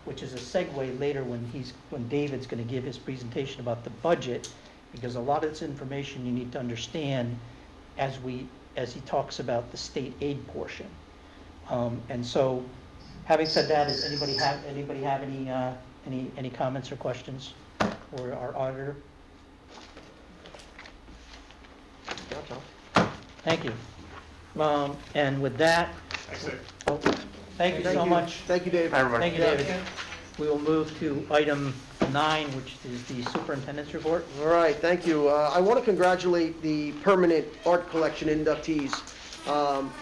which is a segue later when David's going to give his presentation about the budget, because a lot of this information you need to understand as he talks about the state aid portion. And so, having said that, does anybody have any comments or questions for our auditor? Thank you. And with that, thank you so much. Thank you, Dave. Hi, everybody. Thank you, David. We will move to item 9, which is the superintendent's report. All right, thank you. I want to congratulate the permanent art collection inductees.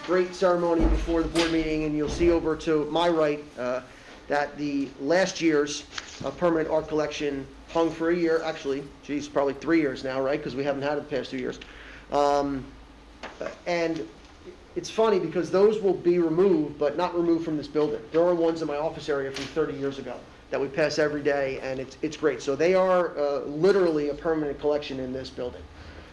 Great ceremony before the board meeting, and you'll see over to my right that the last year's permanent art collection hung for a year, actually, geez, probably 3 years now, right? Because we haven't had it the past 2 years. And it's funny because those will be removed, but not removed from this building. There are ones in my office area from 30 years ago that we pass every day, and it's great. So they are literally a permanent collection in this building.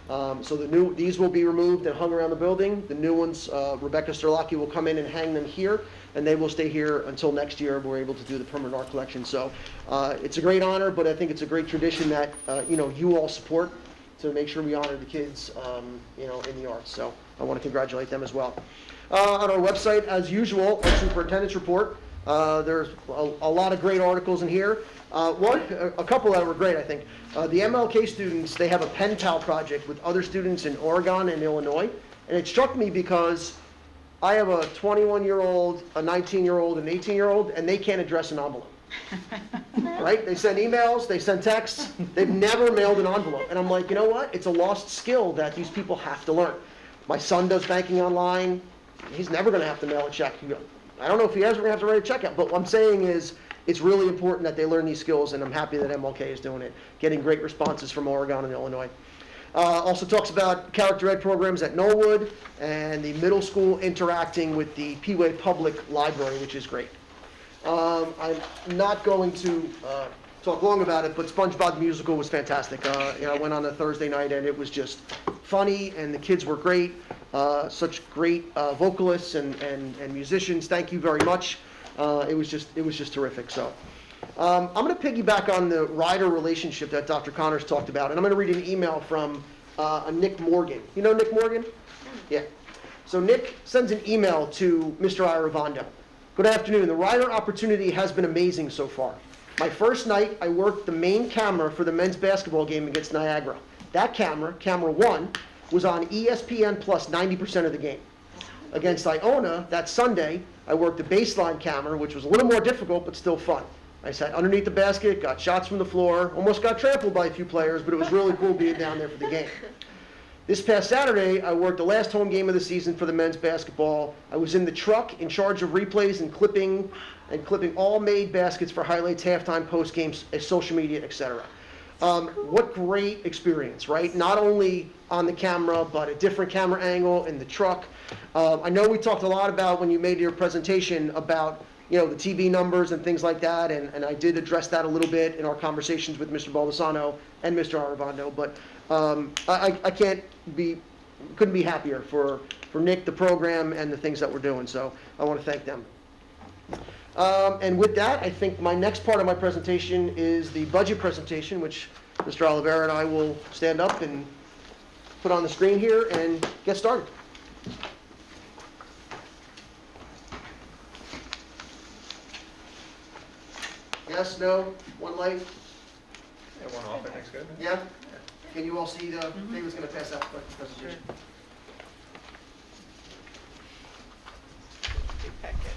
So these will be removed and hung around the building. The new ones, Rebecca Sterlacki will come in and hang them here, and they will stay here until next year. We're able to do the permanent art collection. So it's a great honor, but I think it's a great tradition that you all support to make sure we honor the kids in the arts. So I want to congratulate them as well. On our website, as usual, our superintendent's report. There's a lot of great articles in here. A couple that were great, I think. The MLK students, they have a pen pal project with other students in Oregon and Illinois. And it struck me because I have a 21-year-old, a 19-year-old, and an 18-year-old, and they can't address an envelope. Right? They send emails, they send texts. They've never mailed an envelope. And I'm like, you know what? It's a lost skill that these people have to learn. My son does banking online. He's never going to have to mail a check. I don't know if he ever going to have to write a check out, but what I'm saying is it's really important that they learn these skills, and I'm happy that MLK is doing it, getting great responses from Oregon and Illinois. Also talks about character ed programs at Knollwood and the middle school interacting with the Peeway Public Library, which is great. I'm not going to talk long about it, but SpongeBob the Musical was fantastic. I went on a Thursday night, and it was just funny, and the kids were great. Such great vocalists and musicians. Thank you very much. It was just terrific. So I'm going to piggyback on the rider relationship that Dr. Connors talked about, and I'm going to read an email from Nick Morgan. You know Nick Morgan? Yeah. So Nick sends an email to Mr. Iravando. Good afternoon. The rider opportunity has been amazing so far. My first night, I worked the main camera for the men's basketball game against Niagara. That camera 1, was on ESPN plus 90% of the game. Against Iona, that Sunday, I worked the baseline camera, which was a little more difficult, but still fun. I sat underneath the basket, got shots from the floor, almost got trampled by a few players, but it was really cool being down there for the game. This past Saturday, I worked the last home game of the season for the men's basketball. I was in the truck in charge of replays and clipping all made baskets for highlights, halftime, post games, social media, etc. What great experience, right? Not only on the camera, but a different camera angle in the truck. I know we talked a lot about when you made your presentation about the TV numbers and things like that, and I did address that a little bit in our conversations with Mr. Baldessano and Mr. Aravando, but I couldn't be happier for Nick, the program, and the things that we're doing, so I want to thank them. And with that, I think my next part of my presentation is the budget presentation, which Mr. Oliveira and I will stand up and put on the screen here and get started. Yes, no, one light? Yeah, one off, I think's good. Yeah? Can you all see the, David's going to pass out the presentation. Big packet.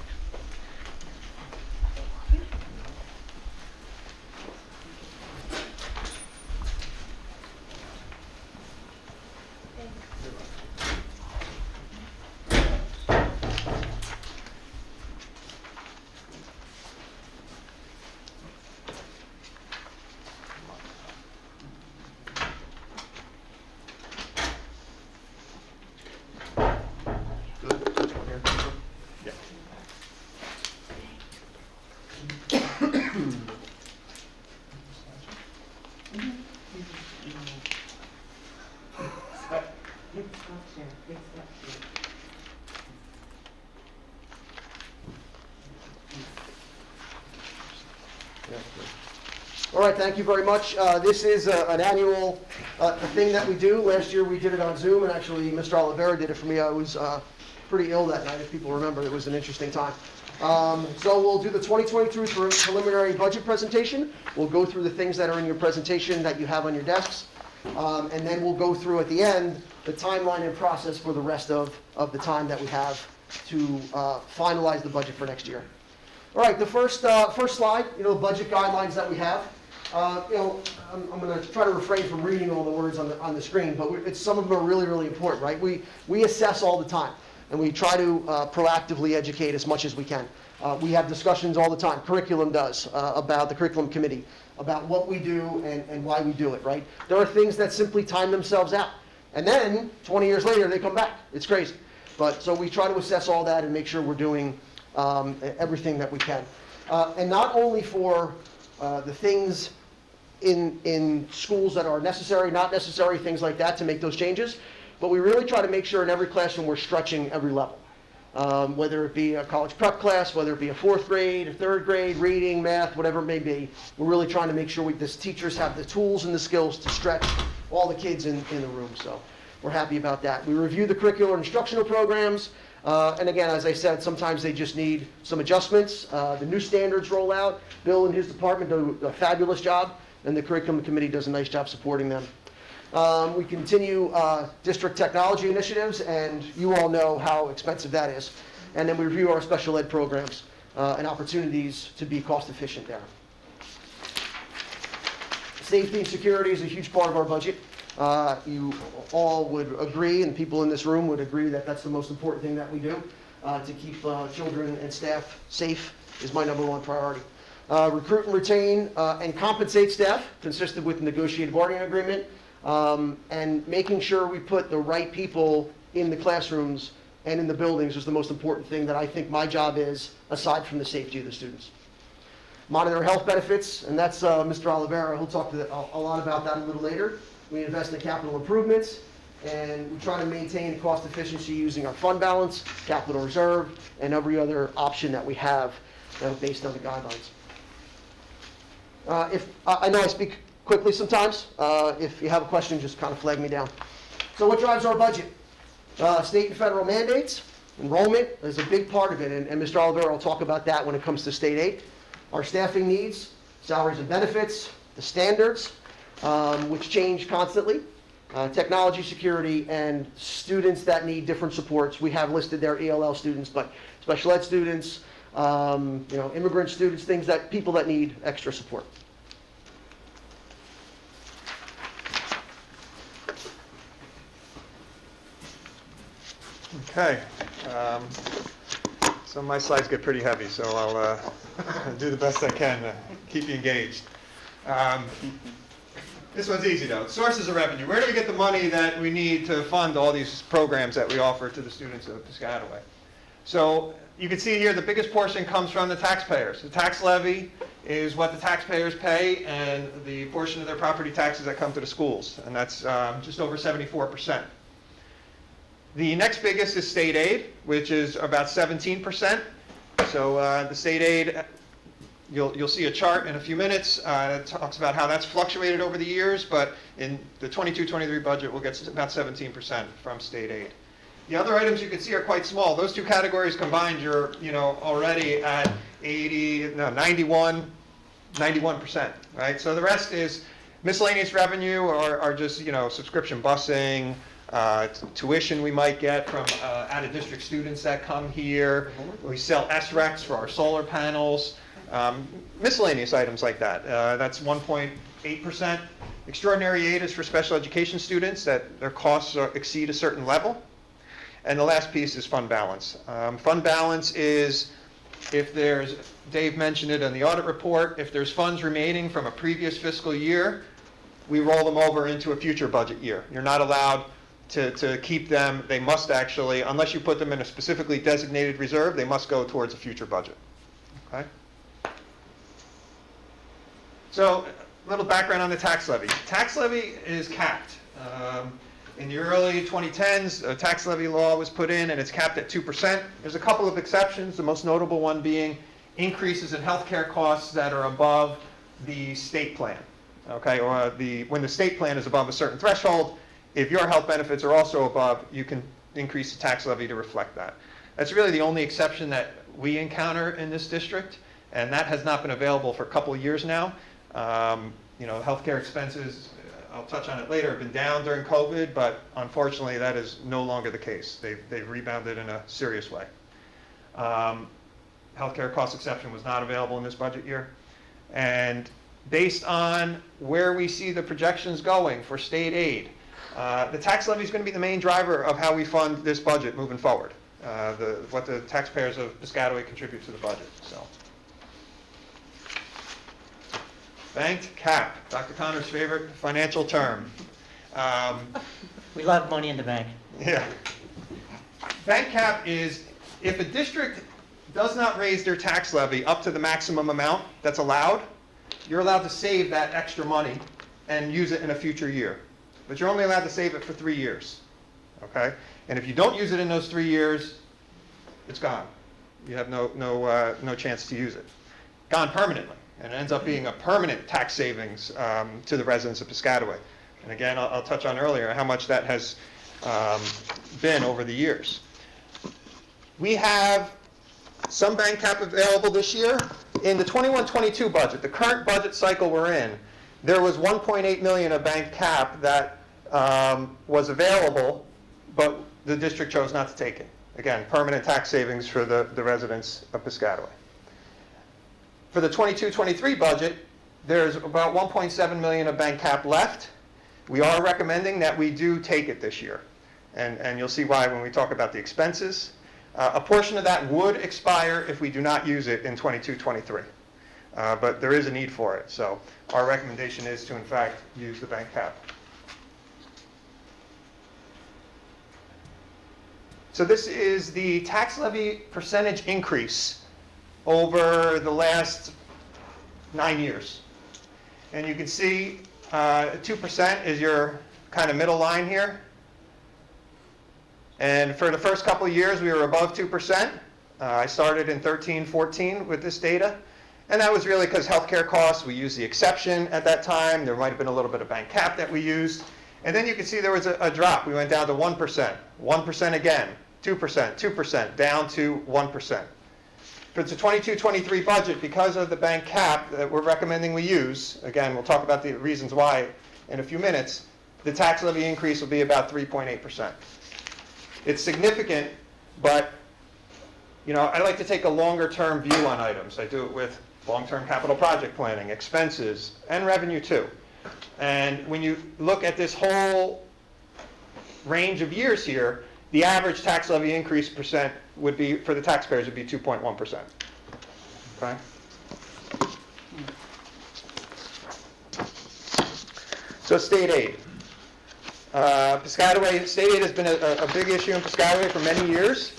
All right, thank you very much. This is an annual thing that we do. Last year, we did it on Zoom, and actually, Mr. Oliveira did it for me. I was pretty ill that night, if people remember. It was an interesting time. So we'll do the 2023 preliminary budget presentation. We'll go through the things that are in your presentation that you have on your desks. And then we'll go through, at the end, the timeline and process for the rest of the time that we have to finalize the budget for next year. All right, the first slide, budget guidelines that we have. I'm going to try to refrain from reading all the words on the screen, but some of them are really, really important, right? We assess all the time, and we try to proactively educate as much as we can. We have discussions all the time, curriculum does, about the curriculum committee, about what we do and why we do it, right? There are things that simply time themselves out, and then 20 years later, they come back. It's crazy. But so we try to assess all that and make sure we're doing everything that we can. And not only for the things in schools that are necessary, not necessary, things like that to make those changes, but we really try to make sure in every classroom we're stretching every level. Whether it be a college prep class, whether it be a 4th grade, a 3rd grade, reading, math, whatever it may be, we're really trying to make sure the teachers have the tools and the skills to stretch all the kids in the room. So we're happy about that. We review the curricular and instructional programs. And again, as I said, sometimes they just need some adjustments. The new standards roll out. Bill and his department do a fabulous job, and the curriculum committee does a nice job supporting them. We continue district technology initiatives, and you all know how expensive that is. And then we review our special ed programs and opportunities to be cost efficient there. Safety and security is a huge part of our budget. You all would agree, and people in this room would agree, that that's the most important thing that we do. To keep children and staff safe is my #1 priority. Recruit and retain and compensate staff, consistent with the negotiated bargaining agreement. And making sure we put the right people in the classrooms and in the buildings is the most important thing that I think my job is, aside from the safety of the students. Monitor health benefits, and that's Mr. Oliveira. He'll talk a lot about that a little later. We invest in capital improvements, and we try to maintain cost efficiency using our fund balance, capital reserve, and every other option that we have based on the guidelines. I know I speak quickly sometimes. If you have a question, just kind of flag me down. So what drives our budget? State and federal mandates. Enrollment is a big part of it, and Mr. Oliveira will talk about that when it comes to state aid. Our staffing needs, salaries and benefits, the standards, which change constantly, technology security, and students that need different supports. We have listed there ELL students, but special ed students, immigrant students, people that need extra support. Okay. So my slides get pretty heavy, so I'll do the best I can to keep you engaged. This one's easy, though. Sources of revenue. Where do we get the money that we need to fund all these programs that we offer to the students of Piscataway? So you can see here the biggest portion comes from the taxpayers. The tax levy is what the taxpayers pay, and the portion of their property taxes that come to the schools, and that's just over 74%. The next biggest is state aid, which is about 17%. So the state aid, you'll see a chart in a few minutes. It talks about how that's fluctuated over the years, but in the 22-23 budget, we'll get about 17% from state aid. The other items you can see are quite small. Those two categories combined, you're already at 91%, right? So the rest is miscellaneous revenue, or just subscription busing, tuition we might get from out-of-district students that come here. We sell SRECs for our solar panels, miscellaneous items like that. That's 1.8%. Extraordinary aid is for special education students that their costs exceed a certain level. And the last piece is fund balance. Fund balance is, if there's, Dave mentioned it in the audit report, if there's funds remaining from a previous fiscal year, we roll them over into a future budget year. You're not allowed to keep them. They must actually, unless you put them in a specifically designated reserve, they must go towards a future budget. Okay? So, a little background on the tax levy. Tax levy is capped. In the early 2010s, a tax levy law was put in, and it's capped at 2%. There's a couple of exceptions, the most notable one being increases in healthcare costs that are above the state plan, okay? Or when the state plan is above a certain threshold, if your health benefits are also above, you can increase the tax levy to reflect that. That's really the only exception that we encounter in this district, and that has not been available for a couple of years now. Healthcare expenses, I'll touch on it later, have been down during COVID, but unfortunately that is no longer the case. They've rebounded in a serious way. Healthcare cost exception was not available in this budget year. And based on where we see the projections going for state aid, the tax levy is going to be the main driver of how we fund this budget moving forward. What the taxpayers of Piscataway contribute to the budget. So, banked cap, Dr. Connor's favorite financial term. We love money in the bank. Yeah. Bank cap is if a district does not raise their tax levy up to the maximum amount that's allowed, you're allowed to save that extra money and use it in a future year. But you're only allowed to save it for 3 years, okay? And if you don't use it in those 3 years, it's gone. You have no chance to use it. Gone permanently, and it ends up being a permanent tax savings to the residents of Piscataway. And again, I'll touch on earlier how much that has been over the years. We have some bank cap available this year. In the 21-22 budget, the current budget cycle we're in, there was $1.8 million of bank cap that was available, but the district chose not to take it. Again, permanent tax savings for the residents of Piscataway. For the 22-23 budget, there's about $1.7 million of bank cap left. We are recommending that we do take it this year. And you'll see why when we talk about the expenses. A portion of that would expire if we do not use it in 22-23. But there is a need for it. So our recommendation is to, in fact, use the bank cap. So this is the tax levy percentage increase over the last 9 years. And you can see 2% is your kind of middle line here. And for the first couple of years, we were above 2%. I started in 13-14 with this data. And that was really because healthcare costs, we used the exception at that time. There might have been a little bit of bank cap that we used. And then you can see there was a drop. We went down to 1%, 1% again, 2%, 2%, down to 1%. For the 22-23 budget, because of the bank cap that we're recommending we use, again, we'll talk about the reasons why in a few minutes, the tax levy increase will be about 3.8%. It's significant, but I like to take a longer-term view on items. I do it with long-term capital project planning, expenses, and revenue too. And when you look at this whole range of years here, the average tax levy increase percent would be, for the taxpayers, would be 2.1%. Okay? So state aid. Piscataway, state aid has been a big issue in Piscataway for many years,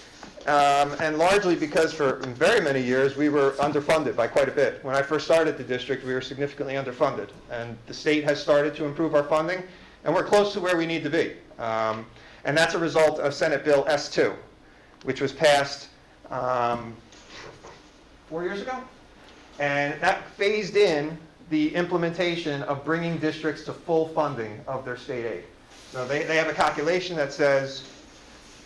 and largely because for very many years we were underfunded by quite a bit. When I first started the district, we were significantly underfunded, and the state has started to improve our funding, and we're close to where we need to be. And that's a result of Senate Bill S2, which was passed 4 years ago, and that phased in the implementation of bringing districts to full funding of their state aid. So they have a calculation that says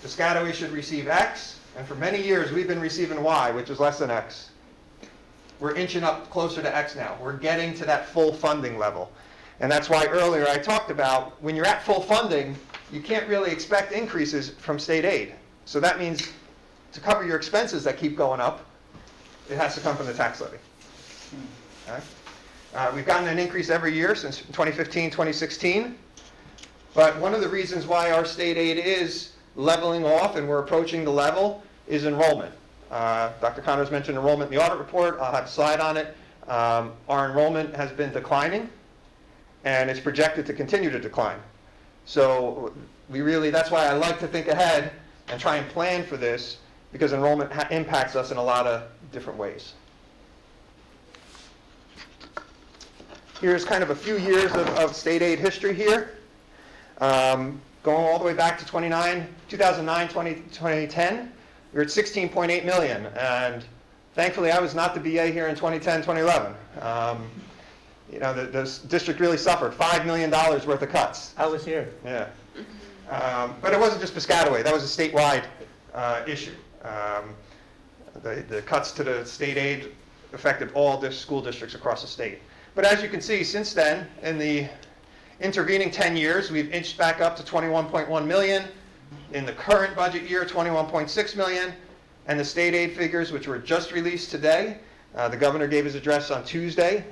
Piscataway should receive X, and for many years we've been receiving Y, which is less than X. We're inching up closer to X now. We're getting to that full funding level. And that's why earlier I talked about when you're at full funding, you can't really expect increases from state aid. So that means to cover your expenses that keep going up, it has to come from the tax levy. Okay? We've gotten an increase every year since 2015, 2016. But one of the reasons why our state aid is leveling off and we're approaching the level is enrollment. Dr. Connors mentioned enrollment in the audit report. I'll have a slide on it. Our enrollment has been declining, and it's projected to continue to decline. So that's why I like to think ahead and try and plan for this, because enrollment impacts us in a lot of different ways. Here's kind of a few years of state aid history here. Going all the way back to 2009, 2010, we were at $16.8 million, and Thankfully, I was not the BA here in 2010, 2011. You know, the district really suffered, $5 million worth of cuts. I was here. Yeah. But it wasn't just Piscataway, that was a statewide issue. The cuts to the state aid affected all the school districts across the state. But as you can see, since then, in the intervening 10 years, we've inched back up to 21.1 million. In the current budget year, 21.6 million. And the state aid figures, which were just released today, the governor gave his address on Tuesday,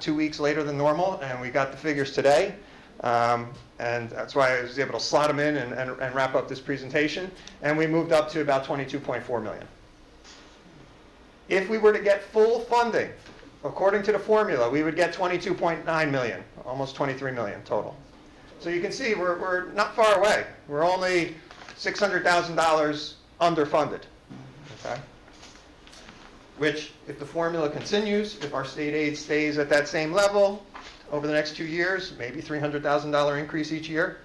2 weeks later than normal, and we got the figures today. And that's why I was able to slot them in and wrap up this presentation. And we moved up to about 22.4 million. If we were to get full funding, according to the formula, we would get 22.9 million, almost 23 million total. So you can see we're not far away. We're only $600,000 underfunded. Okay? Which, if the formula continues, if our state aid stays at that same level over the next 2 years, maybe $300,000 increase each year.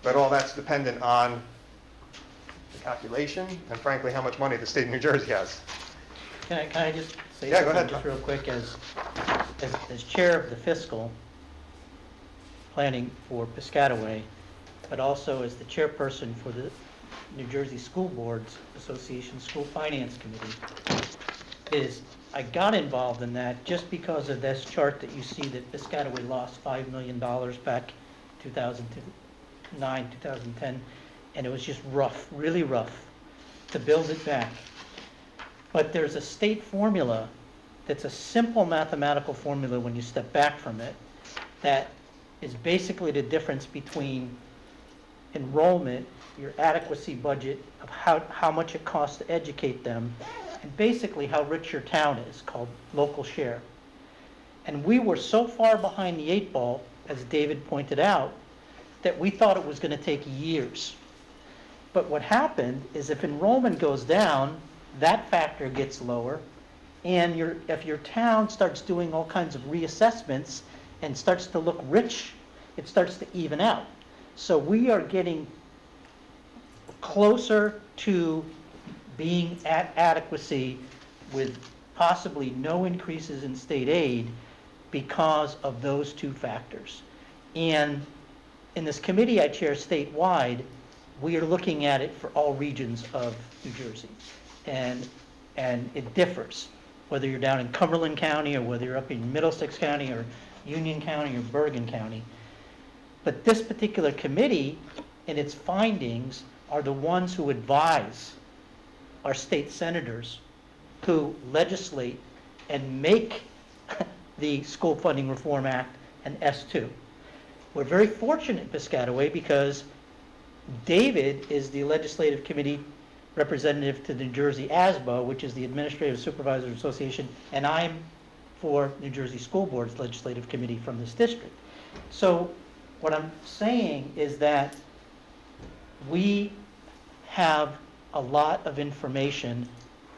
But all that's dependent on the calculation and, frankly, how much money the state of New Jersey has. Can I just say Yeah, go something ahead, just Tom. real quick? As chair of the fiscal planning for Piscataway, but also as the chairperson for the New Jersey School Boards Association School Finance Committee, I got involved in that just because of this chart that you see that Piscataway lost $5 million back 2009, 2010, and it was just rough, really rough, to build it back. But there's a state formula that's a simple mathematical formula when you step back from it that is basically the difference between enrollment, your adequacy budget of how much it costs to educate them, and basically how rich your town is, called local share. And we were so far behind the 8 ball, as David pointed out, that we thought it was going to take years. But what happened is if enrollment goes down, that factor gets lower, and if your town starts doing all kinds of reassessments and starts to look rich, it starts to even out. So we are getting closer to being at adequacy with possibly no increases in state aid because of those two factors. And in this committee I chair statewide, we are looking at it for all regions of New Jersey. And it differs, whether you're down in Cumberland County or whether you're up in Middlesex County or Union County or Bergen County. But this particular committee and its findings are the ones who advise our state senators who legislate and make the School Funding Reform Act an S2. We're very fortunate in Piscataway because David is the legislative committee representative to the New Jersey ASBA, which is the Administrative Supervisors Association, and I'm for New Jersey School Board's legislative committee from this district. So what I'm saying is that we have a lot of information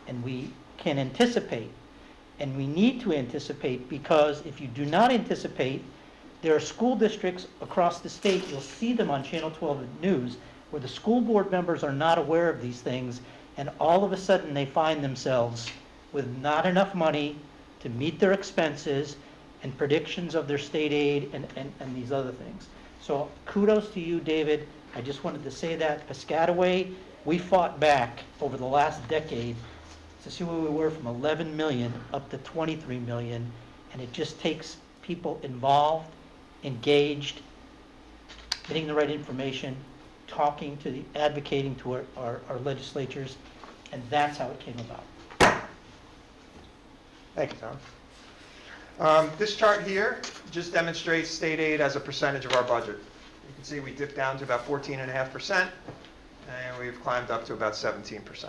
and we can anticipate, and we need to anticipate, because if you do not anticipate, there are school districts across the state, you'll see them on Channel 12 News, where the school board members are not aware of these things, and all of a sudden they find themselves with not enough money to meet their expenses and predictions of their state aid and these other things. So kudos to you, David. I just wanted to say that. Piscataway, we fought back over the last decade to see where we were from 11 million up to 23 million, and it just takes people involved, engaged, getting the right information, talking to advocating to our legislatures, and that's how it came about. Thank you, Tom. This chart here just demonstrates state aid as a percentage of our budget. You can see we dipped down to about 14.5%, and we've climbed up to about 17%,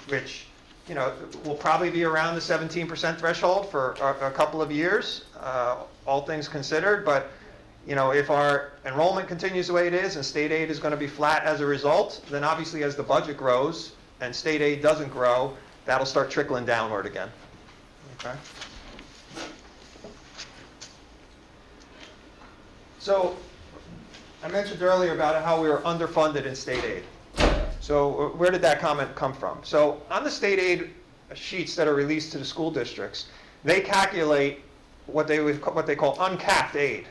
which, you know, will probably be around the 17% threshold for a couple of years, all things considered. But, you know, if our enrollment continues the way it is and state aid is going to be flat as a result, then obviously as the budget grows and state aid doesn't grow, that'll start trickling downward again. Okay? So I mentioned earlier about how we were underfunded in state aid. So where did that comment come from? So on the state aid sheets that are released to the school districts, they calculate what they call uncapped aid.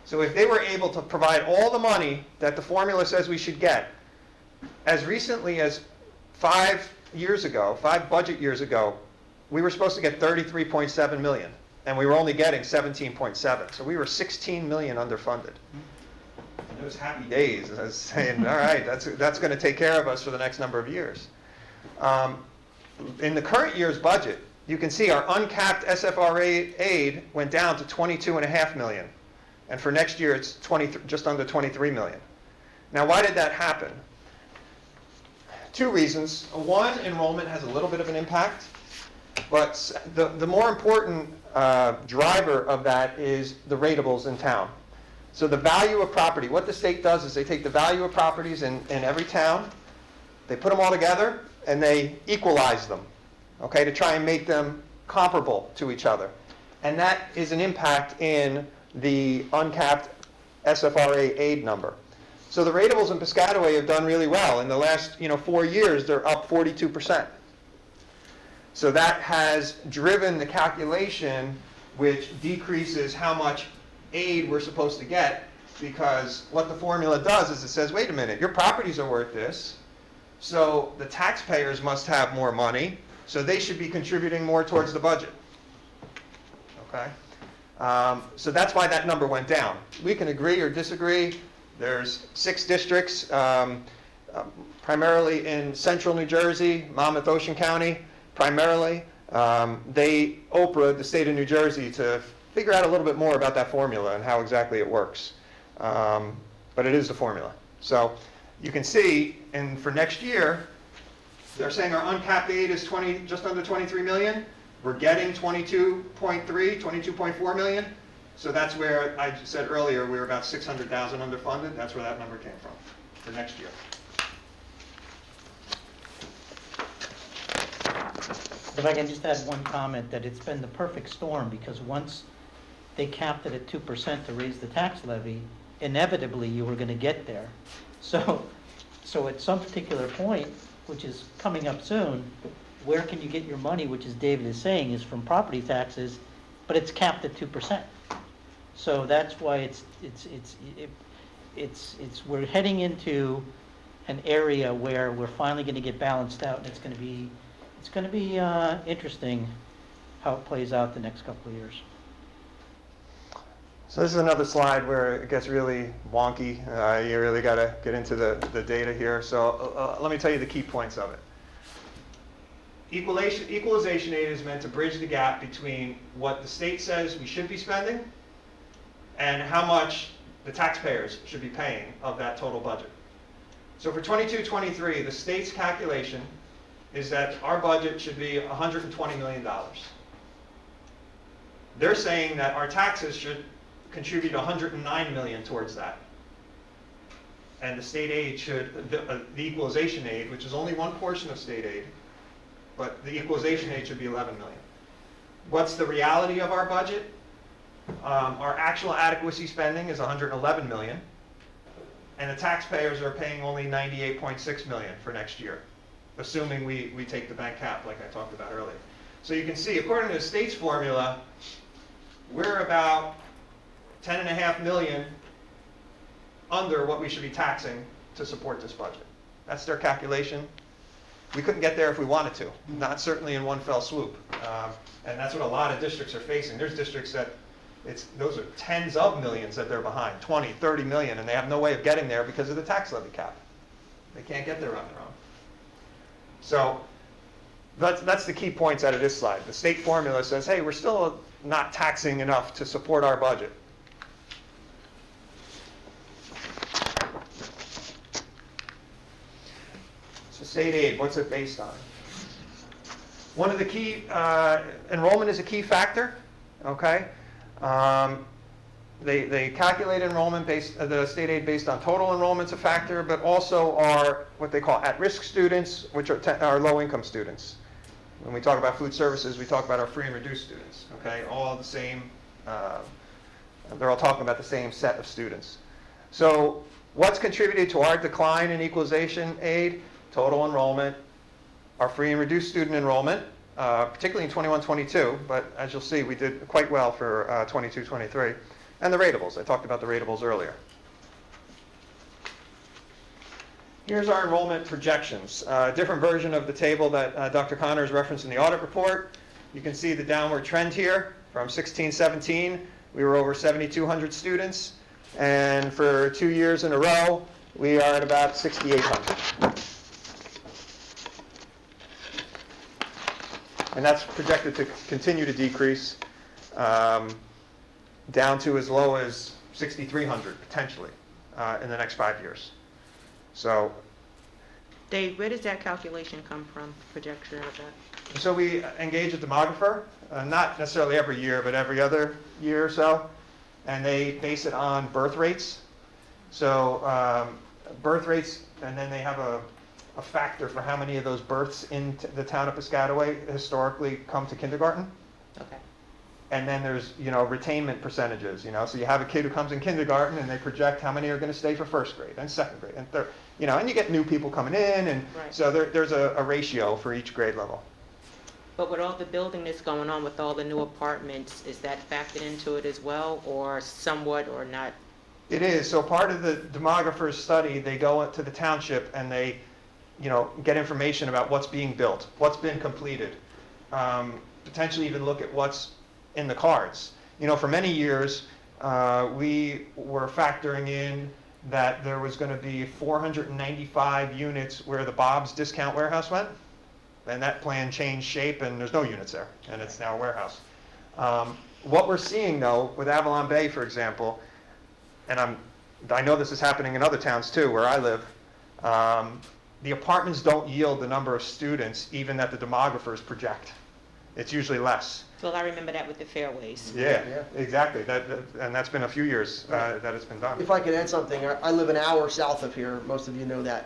So if they were able to provide all the money that the formula says we should get, as recently as 5 budget years ago, we were supposed to get 33.7 million, and we were only getting 17.7. So we were 16 million underfunded. And those happy days, I was saying, all right, that's going to take care of us for the next number of years. In the current year's budget, you can see our uncapped SFRA aid went down to 22.5 million. And for next year, it's just under 23 million. Now, why did that happen? 2 reasons. One, enrollment has a little bit of an impact. But the more important driver of that is the ratables in town. So the value of property, what the state does is they take the value of properties in every town, they put them all together, and they equalize them, okay, to try and make them comparable to each other. And that is an impact in the uncapped SFRA aid number. So the ratables in Piscataway have done really well. In the last 4 years, they're up 42%. So that has driven the calculation, which decreases how much aid we're supposed to get, because what the formula does is it says, wait a minute, your properties are worth this, so the taxpayers must have more money, so they should be contributing more towards the budget. Okay? So that's why that number went down. We can agree or disagree. There's 6 districts, primarily in central New Jersey, Monmouth, Ocean County, primarily. They OPRA'd the state of New Jersey to figure out a little bit more about that formula and how exactly it works. But it is the formula. So you can see, and for next year, they're saying our uncapped aid is just under 23 million. We're getting 22.4 million. So that's where I said earlier we were about 600,000 underfunded. That's where that number came from for next year. If I can just add one comment, that it's been the perfect storm, because once they capped it at 2% to raise the tax levy, inevitably you were going to get there. So at some particular point, which is coming up soon, where can you get your money, which, as David is saying, is from property taxes, but it's capped at 2%. So that's why we're heading into an area where we're finally going to get balanced out, and it's going to be interesting how it plays out the next couple of years. So this is another slide where it gets really wonky. You really got to get into the data here. So let me tell you the key points of it. Equalization aid is meant to bridge the gap between what the state says we should be spending and how much the taxpayers should be paying of that total budget. So for 22-23, the state's calculation is that our budget should be $120 million. They're saying that our taxes should contribute $109 million towards that. And the state aid the equalization aid, which is only one portion of state aid, but the equalization aid should be $11 million. What's the reality of our budget? Our actual adequacy spending is $111 million, and the taxpayers are paying only $98.6 million for next year, assuming we take the bank cap like I talked about earlier. So you can see, according to the state's formula, we're about $10.5 million under what we should be taxing to support this budget. That's their calculation. We couldn't get there if we wanted to, not certainly in one fell swoop. And that's what a lot of districts are facing. There's districts that those are tens of millions that they're behind, 20, 30 million, and they have no way of getting there because of the tax levy cap. They can't get there on their own. So that's the key points out of this slide. The state formula says, hey, we're still not taxing enough to support our budget. So state aid, what's it based on? One of the key, enrollment is a key factor, okay? They calculate enrollment the state aid based on total enrollment's a factor, but also are what they call at-risk students, which are low-income students. When we talk about food services, we talk about our free and reduced students, okay? All the same, they're all talking about the same set of students. So what's contributed to our decline in equalization aid? Total enrollment, our free and reduced student enrollment, particularly in 21-22, but as you'll see, we did quite well for 22-23. And the ratables, I talked about the ratables earlier. Here's our enrollment projections, a different version of the table that Dr. Connors referenced in the audit report. You can see the downward trend here from 16-17. We were over 7,200 students, and for 2 years in a row, we are at about 6,800. And that's projected to continue to decrease down to as low as 6,300 potentially in the next 5 years. So, Dave, where does that calculation come from, projection of that? so we engage a demographer, not necessarily every year, but every other year or so, and they base it on birth rates. So birth rates, and then they have a factor for how many of those births in the town of Piscataway historically come to kindergarten. Okay. And then there's, retainment percentages, so you have a kid who comes in kindergarten and they project how many are going to stay for first grade and second grade and third, and you get new people coming in, and Right. so there's a ratio for each grade level. But with all the building that's going on, with all the new apartments, is that factored into it as well, or somewhat, or not? It is, so part of the demographer's study, they go to the township and they, get information about what's being built, what's been completed, potentially even look at what's in the cards. For many years, we were factoring in that there was going to be 495 units where the Bob's Discount Warehouse went, and that plan changed shape, and there's no units there, and it's now a warehouse. What we're seeing, though, with Avalon Bay, for example, and I know this is happening in other towns too, where I live, the apartments don't yield the number of students even that the demographers project. It's usually less. Well, I remember that with the fairways. Yeah, Yeah. exactly. And that's been a few years that it's been done. If I could add something, I live an hour south of here, most of you know that.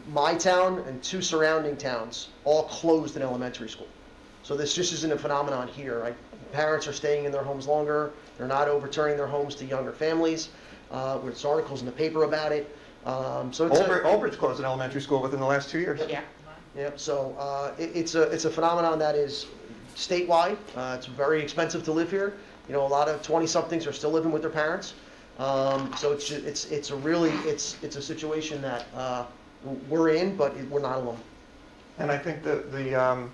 My town and 2 surrounding towns all closed an elementary school. So this just isn't a phenomenon here, right? Parents are staying in their homes longer, they're not overturning their homes to younger families. There's articles in the paper about it. So it's Old Bridge closed an elementary school within the last 2 years. Yeah. so it's a phenomenon that is statewide. It's very expensive to live here. A lot of 20-somethings are still living with their parents. So it's a situation that we're in, but we're not alone. And I think the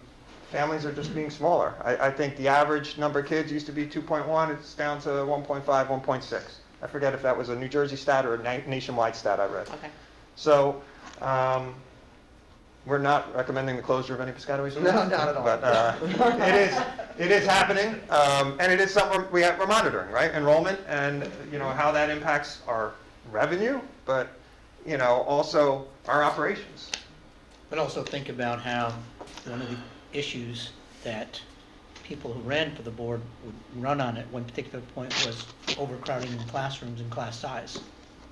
families are just being smaller. I think the average number of kids used to be 2.1, it's down to 1.5, 1.6. I forget if that was a New Jersey stat or a nationwide stat I read. Okay. So, we're not recommending the closure of any Piscataway schools. No, not at all. But it is happening, and it is something we're monitoring, right? Enrollment and, how that impacts our revenue, but, also our operations. But also think about how one of the issues that people who ran for the board would run on at one particular point was overcrowding in classrooms and class size.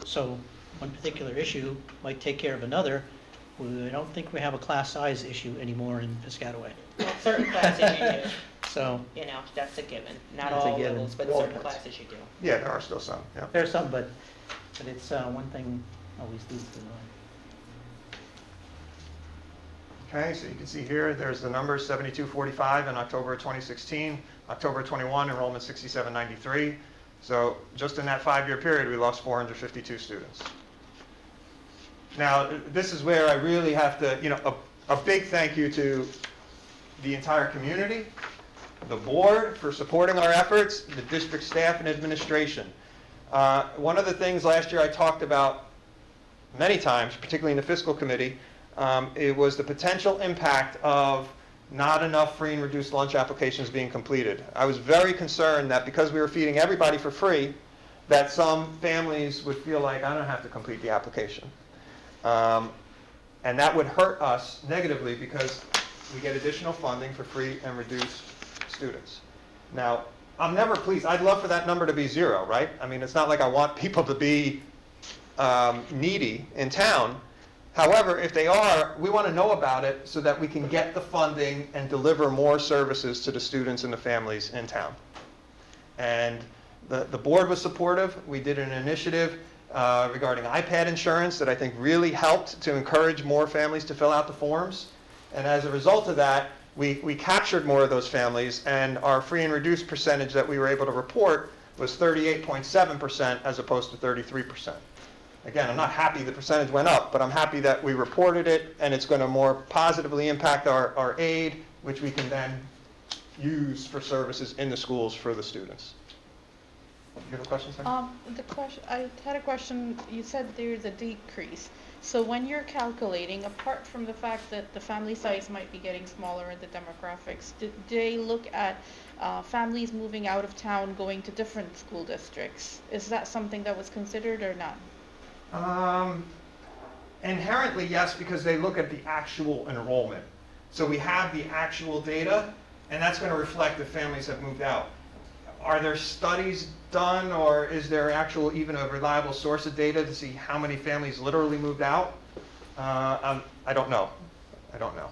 So one particular issue might take care of another. I don't think we have a class size issue anymore in Piscataway. Well, certain classes you do, So that's a given. Not That's a all given. levels, but All certain parts. classes you do. Yeah, there are still some, yeah. there's some, but it's one thing always leads to another. Okay, so you can see here, there's the numbers, 7245 in October of 2016, October 21, enrollment 6793. So just in that 5-year period, we lost 452 students. Now, this is where I really have to, a big thank you to the entire community, the board for supporting our efforts, the district staff and administration. One of the things last year I talked about many times, particularly in the fiscal committee, it was the potential impact of not enough free and reduced lunch applications being completed. I was very concerned that because we were feeding everybody for free, that some families would feel like, I don't have to complete the application. And that would hurt us negatively because we get additional funding for free and reduced students. Now, I'm never pleased. I'd love for that number to be 0, right? I mean, it's not like I want people to be needy in town. However, if they are, we want to know about it so that we can get the funding and deliver more services to the students and the families in town. And the board was supportive. We did an initiative regarding iPad insurance that I think really helped to encourage more families to fill out the forms. And as a result of that, we captured more of those families, and our free and reduced percentage that we were able to report was 38.7% as opposed to 33%. Again, I'm not happy the percentage went up, but I'm happy that we reported it, and it's going to more positively impact our aid, which we can then use for services in the schools for the students. You have a question, sir? I had a question. You said there's a decrease. So when you're calculating, apart from the fact that the family size might be getting smaller in the demographics, do they look at families moving out of town, going to different school districts? Is that something that was considered or not? Inherently, yes, because they look at the actual enrollment. So we have the actual data, and that's going to reflect if families have moved out. Are there studies done, or is there actual even a reliable source of data to see how many families literally moved out? I don't know. I don't know.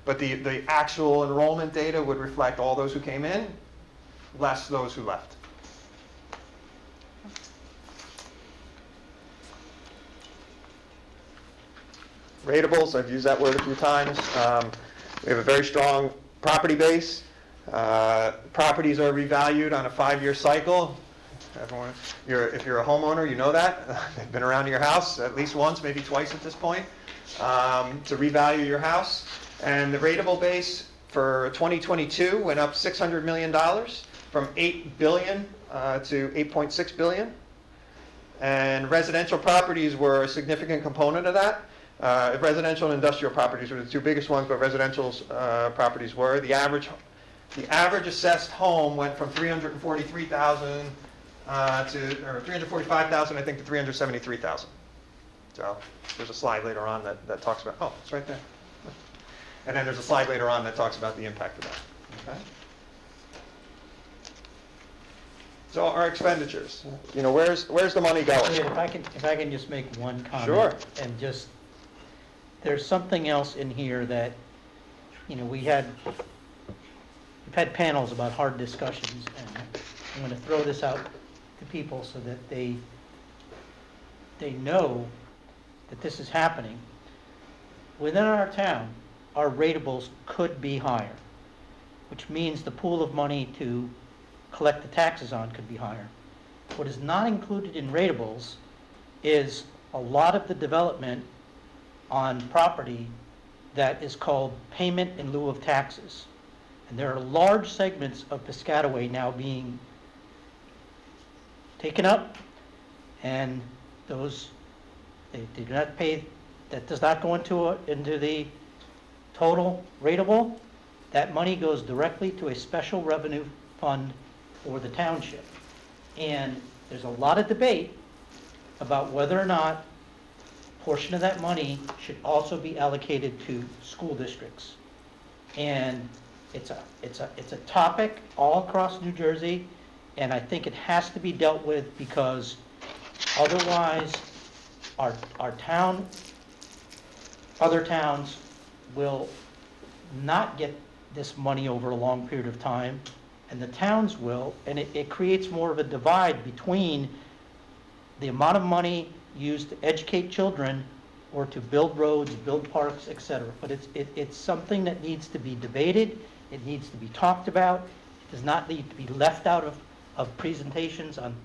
But the actual enrollment data would reflect all those who came in, less those who left. Ratables, I've used that word a few times. We have a very strong property base. Properties are revalued on a 5-year cycle. Everyone, if you're a homeowner, you know that. They've been around your house at least once, maybe twice at this point, to revalue your house. And the ratable base for 2022 went up $600 million from $8 billion to $8.6 billion. And residential properties were a significant component of that. Residential and industrial properties were the two biggest ones, but residential properties were. The average assessed home went from 343,000 or 345,000, I think, to 373,000. So there's a slide later on that talks about. Oh, it's right there. And then there's a slide later on that talks about the impact of that. Okay. So our expenditures. You know, where's the money going? If I can just make one comment. Sure. And just, there's something else in here that, you know, we've had panels about hard discussions, and I'm going to throw this out to people so that they know that this is happening. Within our town, our ratables could be higher, which means the pool of money to collect the taxes on could be higher. What is not included in ratables is a lot of the development on property that is called payment in lieu of taxes. And there are large segments of Piscataway now being taken up, and those, they do not pay, that does not go into the total ratable. That money goes directly to a special revenue fund for the township. And there's a lot of debate about whether or not a portion of that money should also be allocated to school districts. And it's a topic all across New Jersey, and I think it has to be dealt with, because otherwise our town, other towns will not get this money over a long period of time, and the towns will, and it creates more of a divide between the amount of money used to educate children or to build roads, build parks, etc. But it's something that needs to be debated, it needs to be talked about, it does not need to be left out of presentations on